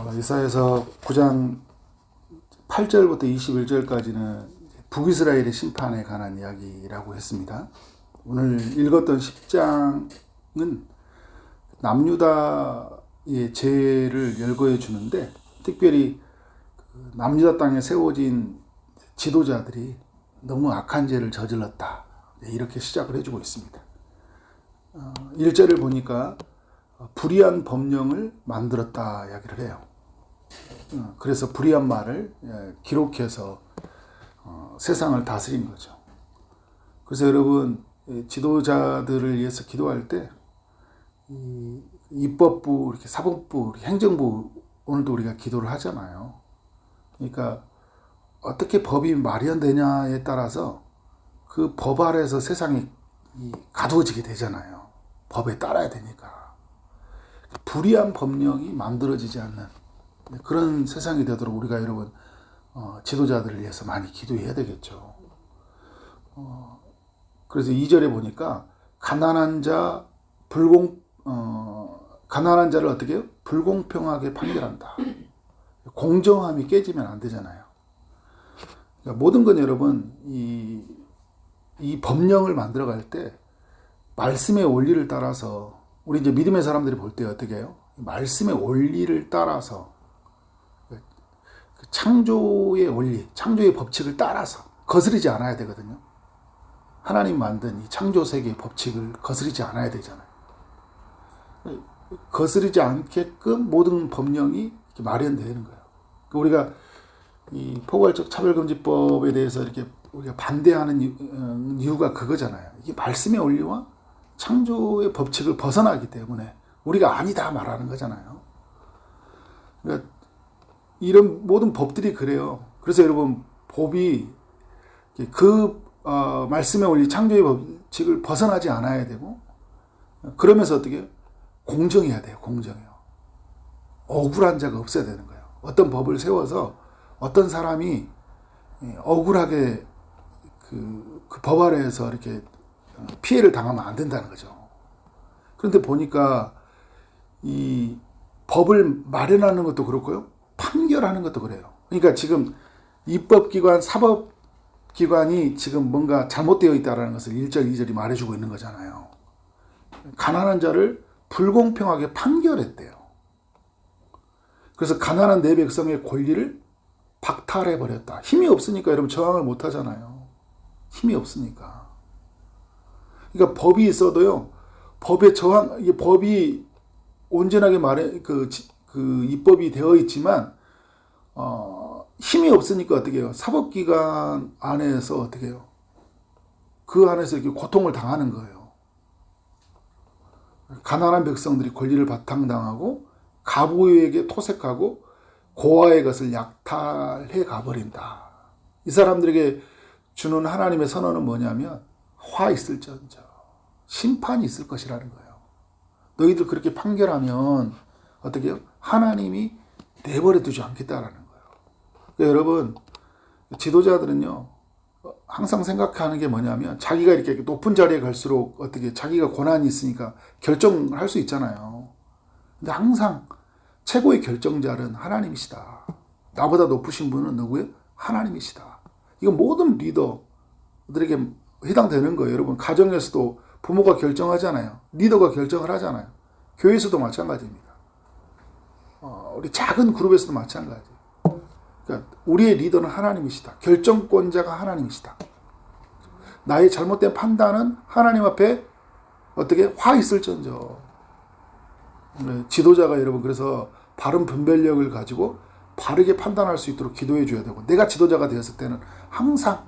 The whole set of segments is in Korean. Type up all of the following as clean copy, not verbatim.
이사야서 9장 8절부터 21절까지는 북이스라엘의 심판에 관한 이야기라고 했습니다. 오늘 읽었던 10장은 남유다의 죄를 열거해 주는데, 특별히 남유다 땅에 세워진 지도자들이 너무 악한 죄를 저질렀다, 이렇게 시작을 해주고 있습니다. 1절을 보니까 불의한 법령을 만들었다 이야기를 해요. 그래서 불의한 말을 기록해서 세상을 다스린 거죠. 그래서 여러분, 지도자들을 위해서 기도할 때 입법부, 이렇게 사법부, 행정부, 오늘도 우리가 기도를 하잖아요. 그러니까 어떻게 법이 마련되냐에 따라서 그 법 아래에서 세상이 가두어지게 되잖아요. 법에 따라야 되니까. 불의한 법령이 만들어지지 않는 그런 세상이 되도록 우리가 여러분 지도자들을 위해서 많이 기도해야 되겠죠. 그래서 2절에 보니까 가난한 자를 어떻게 해요? 불공평하게 판결한다. 공정함이 깨지면 안 되잖아요. 그러니까 모든 건 여러분 이 법령을 만들어갈 때 말씀의 원리를 따라서, 우리 이제 믿음의 사람들이 볼 때 어떻게 해요? 말씀의 원리를 따라서, 창조의 원리, 창조의 법칙을 따라서 거스르지 않아야 되거든요. 하나님 만든 이 창조 세계의 법칙을 거스르지 않아야 되잖아요. 거스르지 않게끔 모든 법령이 이렇게 마련되는 거예요. 우리가 이 포괄적 차별금지법에 대해서 이렇게 우리가 반대하는 이유가 그거잖아요. 이게 말씀의 원리와 창조의 법칙을 벗어나기 때문에 우리가 아니다 말하는 거잖아요. 그러니까 이런 모든 법들이 그래요. 그래서 여러분, 법이 말씀의 원리, 창조의 법칙을 벗어나지 않아야 되고, 그러면서 어떻게 해요? 공정해야 돼요. 공정해요. 억울한 자가 없어야 되는 거예요. 어떤 법을 세워서 어떤 사람이 억울하게 그 법 아래에서 이렇게 피해를 당하면 안 된다는 거죠. 그런데 보니까 이 법을 마련하는 것도 그렇고요, 판결하는 것도 그래요. 그러니까 지금 입법기관, 사법기관이 지금 뭔가 잘못되어 있다는 것을 1절, 2절이 말해주고 있는 거잖아요. 가난한 자를 불공평하게 판결했대요. 그래서 가난한 내 백성의 권리를 박탈해버렸다. 힘이 없으니까 여러분 저항을 못 하잖아요. 힘이 없으니까. 그러니까 법이 있어도요, 법에 이게 법이 온전하게 입법이 되어 있지만, 힘이 없으니까 어떻게 해요? 사법기관 안에서 어떻게 해요? 그 안에서 이렇게 고통을 당하는 거예요. 가난한 백성들이 권리를 바탕당하고 가부에게 토색하고 고아의 것을 약탈해 가버린다. 이 사람들에게 주는 하나님의 선언은 뭐냐면, 화 있을지언정 심판이 있을 것이라는 거예요. 너희들 그렇게 판결하면 어떻게 해요? 하나님이 내버려 두지 않겠다라는 거예요. 그러니까 여러분, 지도자들은요, 항상 생각하는 게 뭐냐면, 자기가 이렇게 높은 자리에 갈수록 어떻게 자기가 권한이 있으니까 결정을 할 수 있잖아요. 근데 항상 최고의 결정자는 하나님이시다. 나보다 높으신 분은 누구예요? 하나님이시다. 이건 모든 리더들에게 해당되는 거예요. 여러분, 가정에서도 부모가 결정하잖아요. 리더가 결정을 하잖아요. 교회에서도 마찬가지입니다. 우리 작은 그룹에서도 마찬가지. 그러니까 우리의 리더는 하나님이시다. 결정권자가 하나님이시다. 나의 잘못된 판단은 하나님 앞에 어떻게 화 있을지언정. 지도자가 여러분, 그래서 바른 분별력을 가지고 바르게 판단할 수 있도록 기도해 줘야 되고, 내가 지도자가 되었을 때는 항상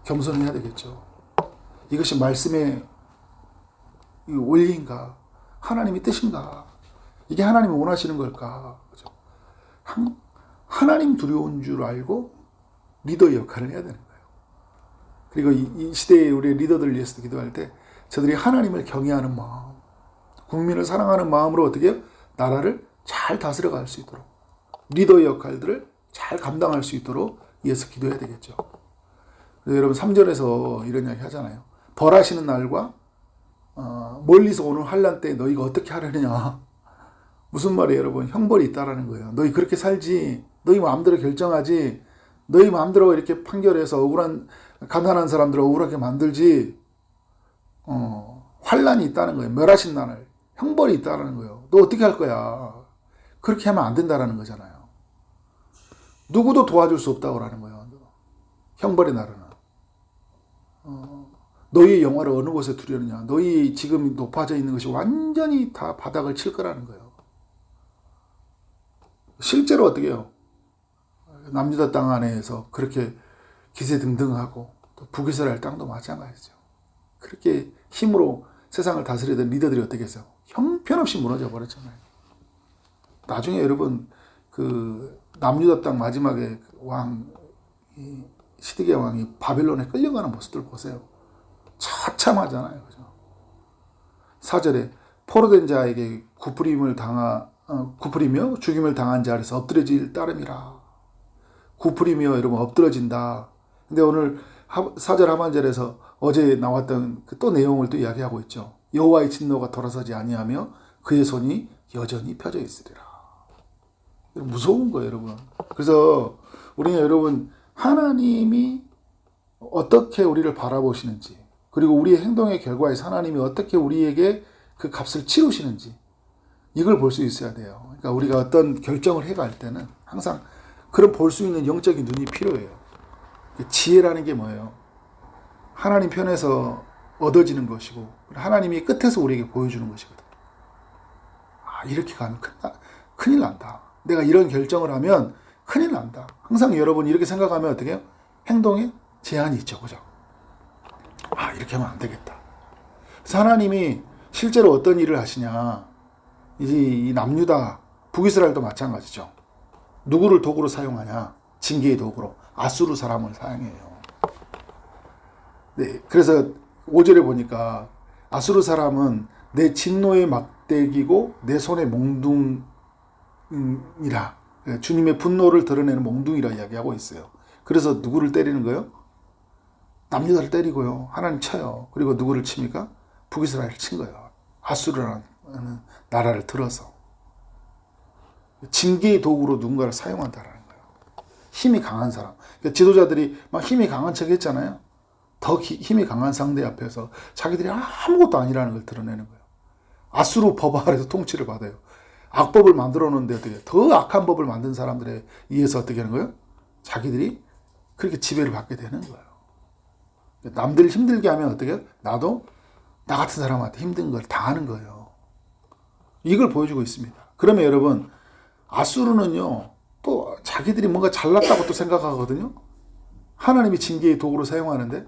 겸손해야 되겠죠. 이것이 말씀의 원리인가? 하나님의 뜻인가? 이게 하나님이 원하시는 걸까? 그죠? 하나님 두려운 줄 알고 리더의 역할을 해야 되는 거예요. 그리고 이 시대의 우리 리더들을 위해서도 기도할 때 저들이 하나님을 경외하는 마음, 국민을 사랑하는 마음으로 어떻게 나라를 잘 다스려갈 수 있도록, 리더의 역할들을 잘 감당할 수 있도록 위해서 기도해야 되겠죠. 그래서 여러분, 3절에서 이런 이야기 하잖아요. 벌하시는 날과 멀리서 오는 환난 때 너희가 어떻게 하려느냐. 무슨 말이에요, 여러분? 형벌이 있다라는 거예요. 너희 그렇게 살지, 너희 마음대로 결정하지, 너희 마음대로 이렇게 판결해서 가난한 사람들을 억울하게 만들지, 환란이 있다는 거예요. 멸하신 날을. 형벌이 있다는 거예요. 너 어떻게 할 거야? 그렇게 하면 안 된다라는 거잖아요. 누구도 도와줄 수 없다고라는 거예요. 형벌의 날은. 너희의 영화를 어느 곳에 두려느냐. 너희 지금 높아져 있는 것이 완전히 다 바닥을 칠 거라는 거예요. 실제로 어떻게 해요? 남유다 땅 안에서 그렇게 기세등등하고 또 북이스라엘 땅도 마찬가지죠. 그렇게 힘으로 세상을 다스리던 리더들이 어떻게 했어요? 형편없이 무너져 버렸잖아요. 나중에 여러분 그 남유다 땅 마지막에 시드기야 왕이 바벨론에 끌려가는 모습들 보세요. 처참하잖아요. 그죠? 4절에 포로된 자에게 구부리며 죽임을 당한 자 아래서 엎드러질 따름이라. 구부리며 여러분 엎드러진다. 근데 오늘 4절 하반절에서 어제 나왔던 또 내용을 또 이야기하고 있죠. 여호와의 진노가 돌아서지 아니하며 그의 손이 여전히 펴져 있으리라. 무서운 거예요, 여러분. 그래서 우리는 여러분 하나님이 어떻게 우리를 바라보시는지, 그리고 우리의 행동의 결과에서 하나님이 어떻게 우리에게 그 값을 치르시는지 이걸 볼 수 있어야 돼요. 그러니까 우리가 어떤 결정을 해갈 때는 항상 그런 볼 수 있는 영적인 눈이 필요해요. 지혜라는 게 뭐예요? 하나님 편에서 얻어지는 것이고 하나님이 끝에서 우리에게 보여주는 것이거든. 이렇게 가면 큰일 난다. 내가 이런 결정을 하면 큰일 난다. 항상 여러분이 이렇게 생각하면 어떻게 해요? 행동에 제한이 있죠. 그죠? 이렇게 하면 안 되겠다. 그래서 하나님이 실제로 어떤 일을 하시냐. 이 남유다, 북이스라엘도 마찬가지죠. 누구를 도구로 사용하냐? 징계의 도구로 아수르 사람을 사용해요. 네, 그래서 5절에 보니까 아수르 사람은 내 진노의 막대기고 내 손의 몽둥이라, 주님의 분노를 드러내는 몽둥이라 이야기하고 있어요. 그래서 누구를 때리는 거예요? 남유다를 때리고요. 하나님 쳐요. 그리고 누구를 칩니까? 북이스라엘을 친 거예요. 아수르라는 나라를 들어서. 징계의 도구로 누군가를 사용한다라는 거예요. 힘이 강한 사람. 그러니까 지도자들이 막 힘이 강한 척 했잖아요. 더 힘이 강한 상대 앞에서 자기들이 아무것도 아니라는 걸 드러내는 거예요. 아수르 법 아래서 통치를 받아요. 악법을 만들어 놓는데 어떻게 더 악한 법을 만든 사람들에 의해서 어떻게 하는 거예요? 자기들이 그렇게 지배를 받게 되는 거예요. 남들 힘들게 하면 어떻게 해요? 나도 나 같은 사람한테 힘든 걸 당하는 거예요. 이걸 보여주고 있습니다. 그러면 여러분 아수르는요 또 자기들이 뭔가 잘났다고 또 생각하거든요. 하나님이 징계의 도구로 사용하는데,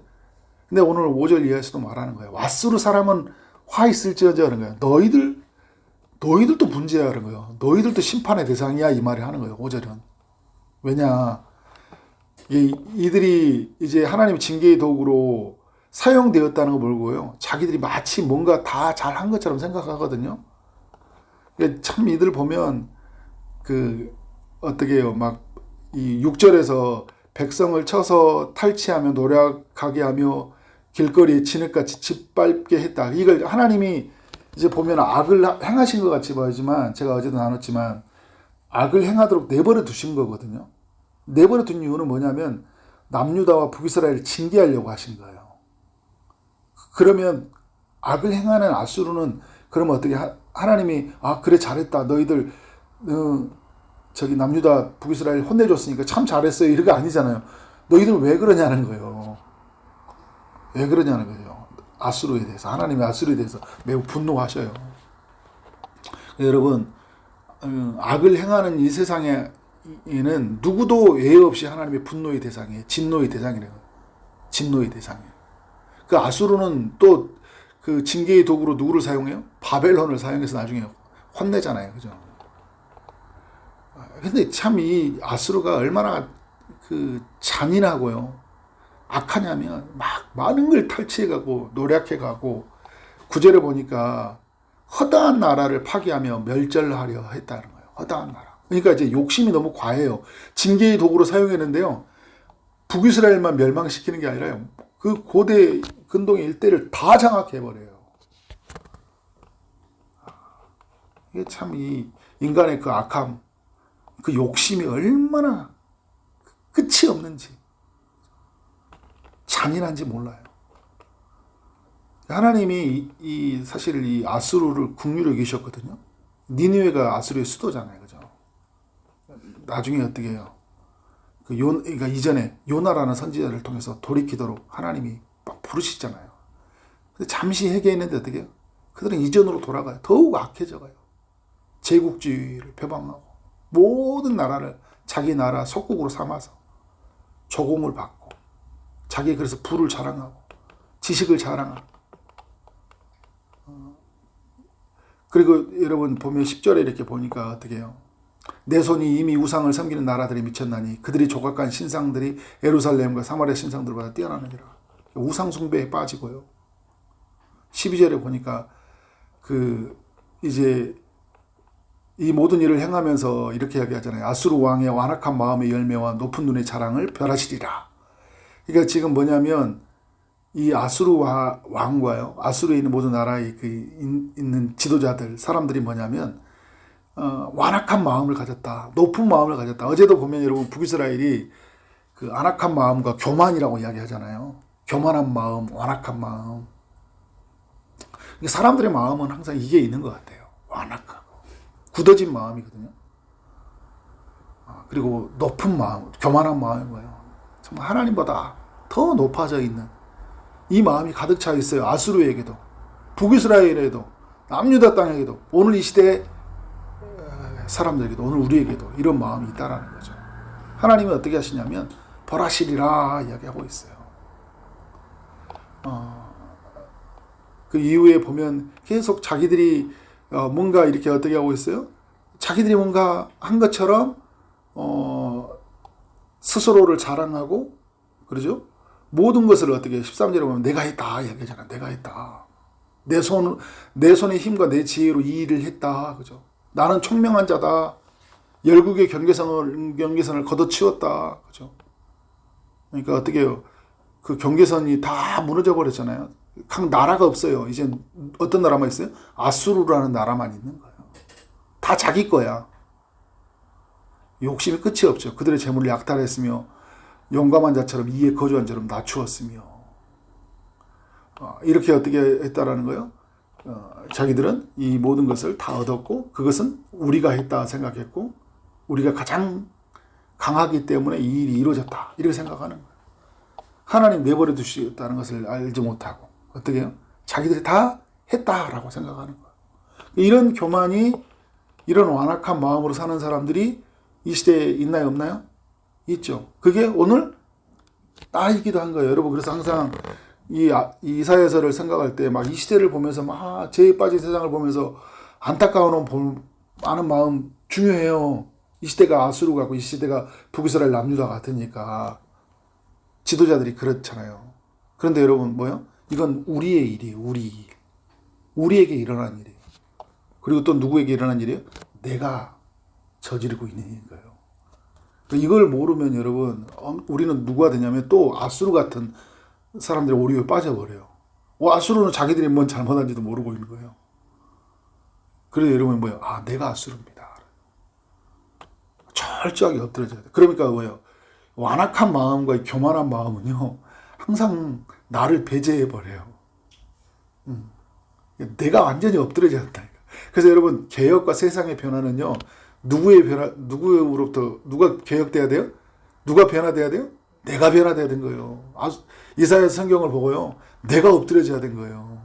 근데 오늘 5절 이하에서도 말하는 거예요. 아수르 사람은 화 있을지어져 하는 거예요. 너희들도 문제야 하는 거예요. 너희들도 심판의 대상이야 이 말을 하는 거예요. 5절은. 왜냐, 이들이 이제 하나님의 징계의 도구로 사용되었다는 거 모르고요. 자기들이 마치 뭔가 다 잘한 것처럼 생각하거든요. 참 이들 보면 어떻게 해요? 막 이 6절에서 백성을 쳐서 탈취하며 노력하게 하며 길거리에 진흙같이 짓밟게 했다. 이걸 하나님이 이제 보면 악을 행하신 것 같이 보이지만, 제가 어제도 나눴지만 악을 행하도록 내버려 두신 거거든요. 내버려 둔 이유는 뭐냐면 남유다와 북이스라엘을 징계하려고 하신 거예요. 그러면 악을 행하는 아수르는 그러면 어떻게 하나님이 그래 잘했다 너희들 저기 남유다 북이스라엘 혼내줬으니까 참 잘했어요 이런 거 아니잖아요. 너희들 왜 그러냐는 거예요. 왜 그러냐는 거예요. 아수르에 대해서, 하나님이 아수르에 대해서 매우 분노하셔요. 여러분 악을 행하는 이 세상에는 누구도 예외 없이 하나님의 분노의 대상이에요. 진노의 대상이래요. 진노의 대상이에요. 그 아수르는 또 그 징계의 도구로 누구를 사용해요? 바벨론을 사용해서 나중에 혼내잖아요. 그죠? 근데 참 이 아수르가 얼마나 잔인하고요. 악하냐면 막 많은 걸 탈취해가고 노력해가고 9절에 보니까 허다한 나라를 파괴하며 멸절하려 했다는 거예요. 허다한 나라. 그러니까 이제 욕심이 너무 과해요. 징계의 도구로 사용했는데요. 북이스라엘만 멸망시키는 게 아니라요. 그 고대 근동의 일대를 다 장악해버려요. 이게 참 이 인간의 그 악함, 그 욕심이 얼마나 끝이 없는지, 잔인한지 몰라요. 하나님이 사실 이 아수르를 국률에 계셨거든요. 니느웨가 아수르의 수도잖아요. 그죠? 나중에 어떻게 해요? 그러니까 이전에 요나라는 선지자를 통해서 돌이키도록 하나님이 막 부르시잖아요. 근데 잠시 회개했는데 어떻게 해요? 그들은 이전으로 돌아가요. 더욱 악해져가요. 제국주의를 표방하고 모든 나라를 자기 나라 속국으로 삼아서 조공을 받고 자기 그래서 부를 자랑하고 지식을 자랑하고 그리고 여러분 보면 10절에 이렇게 보니까 어떻게 해요? 내 손이 이미 우상을 섬기는 나라들이 미쳤나니 그들이 조각한 신상들이 예루살렘과 사마리아 신상들보다 뛰어나느니라. 우상 숭배에 빠지고요. 12절에 보니까 이제 이 모든 일을 행하면서 이렇게 이야기하잖아요. 아수르 왕의 완악한 마음의 열매와 높은 눈의 자랑을 멸하시리라. 그러니까 지금 뭐냐면 이 아수르 왕과요, 아수르에 있는 모든 나라에 있는 지도자들, 사람들이 뭐냐면 완악한 마음을 가졌다. 높은 마음을 가졌다. 어제도 보면 여러분 북이스라엘이 그 안악한 마음과 교만이라고 이야기하잖아요. 교만한 마음, 완악한 마음. 사람들의 마음은 항상 이게 있는 것 같아요. 완악하고 굳어진 마음이거든요. 그리고 높은 마음, 교만한 마음이고요. 정말 하나님보다 더 높아져 있는 이 마음이 가득 차 있어요. 아수르에게도, 북이스라엘에도, 남유다 땅에게도, 오늘 이 시대의 사람들에게도, 오늘 우리에게도 이런 마음이 있다라는 거죠. 하나님은 어떻게 하시냐면 벌하시리라 이야기하고 있어요. 그 이후에 보면 계속 자기들이 뭔가 이렇게 어떻게 하고 있어요? 자기들이 뭔가 한 것처럼 스스로를 자랑하고 그러죠? 모든 것을 어떻게 13절에 보면 내가 했다 이야기하잖아. 내가 했다. 내 손의 힘과 내 지혜로 이 일을 했다. 그죠? 나는 총명한 자다. 열국의 경계선을 걷어치웠다. 그죠? 그러니까 어떻게 해요? 그 경계선이 다 무너져 버렸잖아요. 각 나라가 없어요. 이제 어떤 나라만 있어요? 아수르라는 나라만 있는 거예요. 다 자기 거야. 욕심이 끝이 없죠. 그들의 재물을 약탈했으며 용감한 자처럼 이에 거주한 자처럼 낮추었으며 이렇게 어떻게 했다라는 거예요? 자기들은 이 모든 것을 다 얻었고 그것은 우리가 했다 생각했고 우리가 가장 강하기 때문에 이 일이 이루어졌다 이렇게 생각하는 거예요. 하나님 내버려 두시겠다는 것을 알지 못하고 어떻게 해요? 자기들이 다 했다라고 생각하는 거예요. 이런 교만이 이런 완악한 마음으로 사는 사람들이 이 시대에 있나요 없나요? 있죠. 그게 오늘 나이기도 한 거예요. 여러분 그래서 항상 이 이사야서를 생각할 때 막 이 시대를 보면서 막 죄에 빠진 세상을 보면서 안타까운 많은 마음 중요해요. 이 시대가 아수르 같고 이 시대가 북이스라엘 남유다 같으니까 지도자들이 그렇잖아요. 그런데 여러분 뭐요? 이건 우리의 일이에요. 우리 일. 우리에게 일어난 일이에요. 그리고 또 누구에게 일어난 일이에요? 내가 저지르고 있는 일인 거예요. 이걸 모르면 여러분 우리는 누가 되냐면 또 아수르 같은 사람들의 오류에 빠져버려요. 아수르는 자기들이 뭔 잘못한지도 모르고 있는 거예요. 그래서 여러분 뭐예요? 내가 아수르입니다. 철저하게 엎드려져야 돼. 그러니까 뭐예요? 완악한 마음과 교만한 마음은요 항상 나를 배제해버려요. 내가 완전히 엎드려져야 한다니까. 그래서 여러분 개혁과 세상의 변화는요 누구로부터 누가 개혁돼야 돼요? 누가 변화돼야 돼요? 내가 변화돼야 된 거예요. 이사야 성경을 보고요 내가 엎드려져야 된 거예요.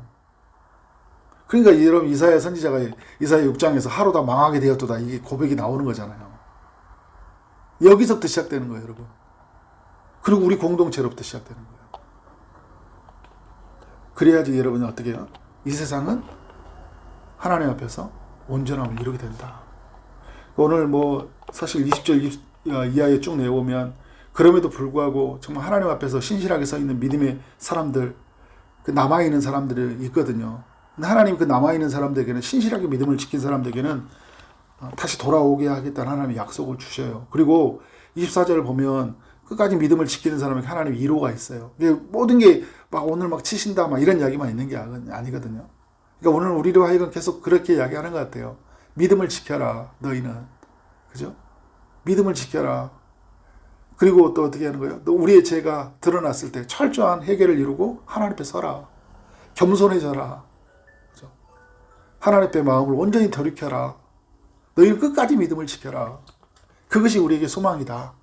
그러니까 여러분 이사야 선지자가 이사야 6장에서 하루 다 망하게 되었도다 이게 고백이 나오는 거잖아요. 여기서부터 시작되는 거예요 여러분. 그리고 우리 공동체로부터 시작되는 거예요. 그래야지 여러분이 어떻게 해요? 이 세상은 하나님 앞에서 온전함을 이루게 된다. 오늘 사실 20절 이하에 쭉 내보면 그럼에도 불구하고 정말 하나님 앞에서 신실하게 서 있는 믿음의 사람들, 그 남아있는 사람들이 있거든요. 근데 하나님 그 남아있는 사람들에게는 신실하게 믿음을 지킨 사람들에게는 다시 돌아오게 하겠다는 하나님의 약속을 주셔요. 그리고 24절을 보면 끝까지 믿음을 지키는 사람에게 하나님의 위로가 있어요. 모든 게 오늘 치신다 이런 이야기만 있는 게 아니거든요. 그러니까 오늘 우리로 하여금 계속 그렇게 이야기하는 것 같아요. 믿음을 지켜라. 너희는. 그죠? 믿음을 지켜라. 그리고 또 어떻게 하는 거예요? 또 우리의 죄가 드러났을 때 철저한 해결을 이루고 하나님 앞에 서라. 겸손해져라. 그죠? 하나님 앞에 마음을 온전히 돌이켜라. 너희는 끝까지 믿음을 지켜라. 그것이 우리에게 소망이다.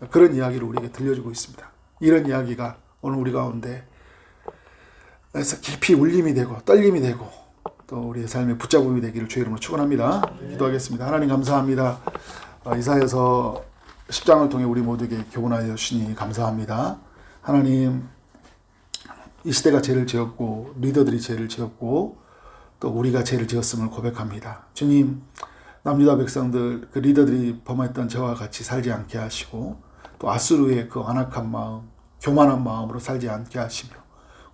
그런 이야기를 우리에게 들려주고 있습니다. 이런 이야기가 오늘 우리 가운데 에서 깊이 울림이 되고 떨림이 되고 또 우리의 삶의 붙잡음이 되기를 주의 이름으로 축원합니다. 기도하겠습니다. 하나님 감사합니다. 이사야서 10장을 통해 우리 모두에게 교훈하여 주시니 감사합니다. 하나님, 이 시대가 죄를 지었고 리더들이 죄를 지었고 또 우리가 죄를 지었음을 고백합니다. 주님, 남유다 백성들 그 리더들이 범했던 죄와 같이 살지 않게 하시고 또 아수르의 그 완악한 마음, 교만한 마음으로 살지 않게 하시며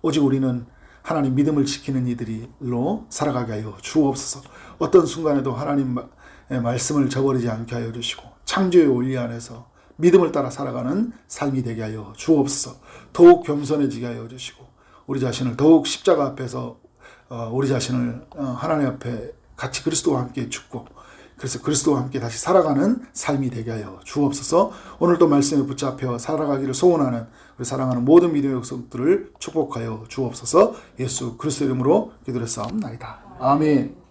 오직 우리는 하나님 믿음을 지키는 이들로 살아가게 하여 주옵소서. 어떤 순간에도 하나님의 말씀을 저버리지 않게 하여 주시고 창조의 원리 안에서 믿음을 따라 살아가는 삶이 되게 하여 주옵소서. 더욱 겸손해지게 하여 주시고 우리 자신을 더욱 십자가 앞에서 우리 자신을 하나님 앞에 같이 그리스도와 함께 죽고 그래서 그리스도와 함께 다시 살아가는 삶이 되게 하여 주옵소서. 오늘도 말씀에 붙잡혀 살아가기를 소원하는 우리 사랑하는 모든 믿음의 백성들을 축복하여 주옵소서. 예수 그리스도 이름으로 기도를 싸움나이다. 아멘.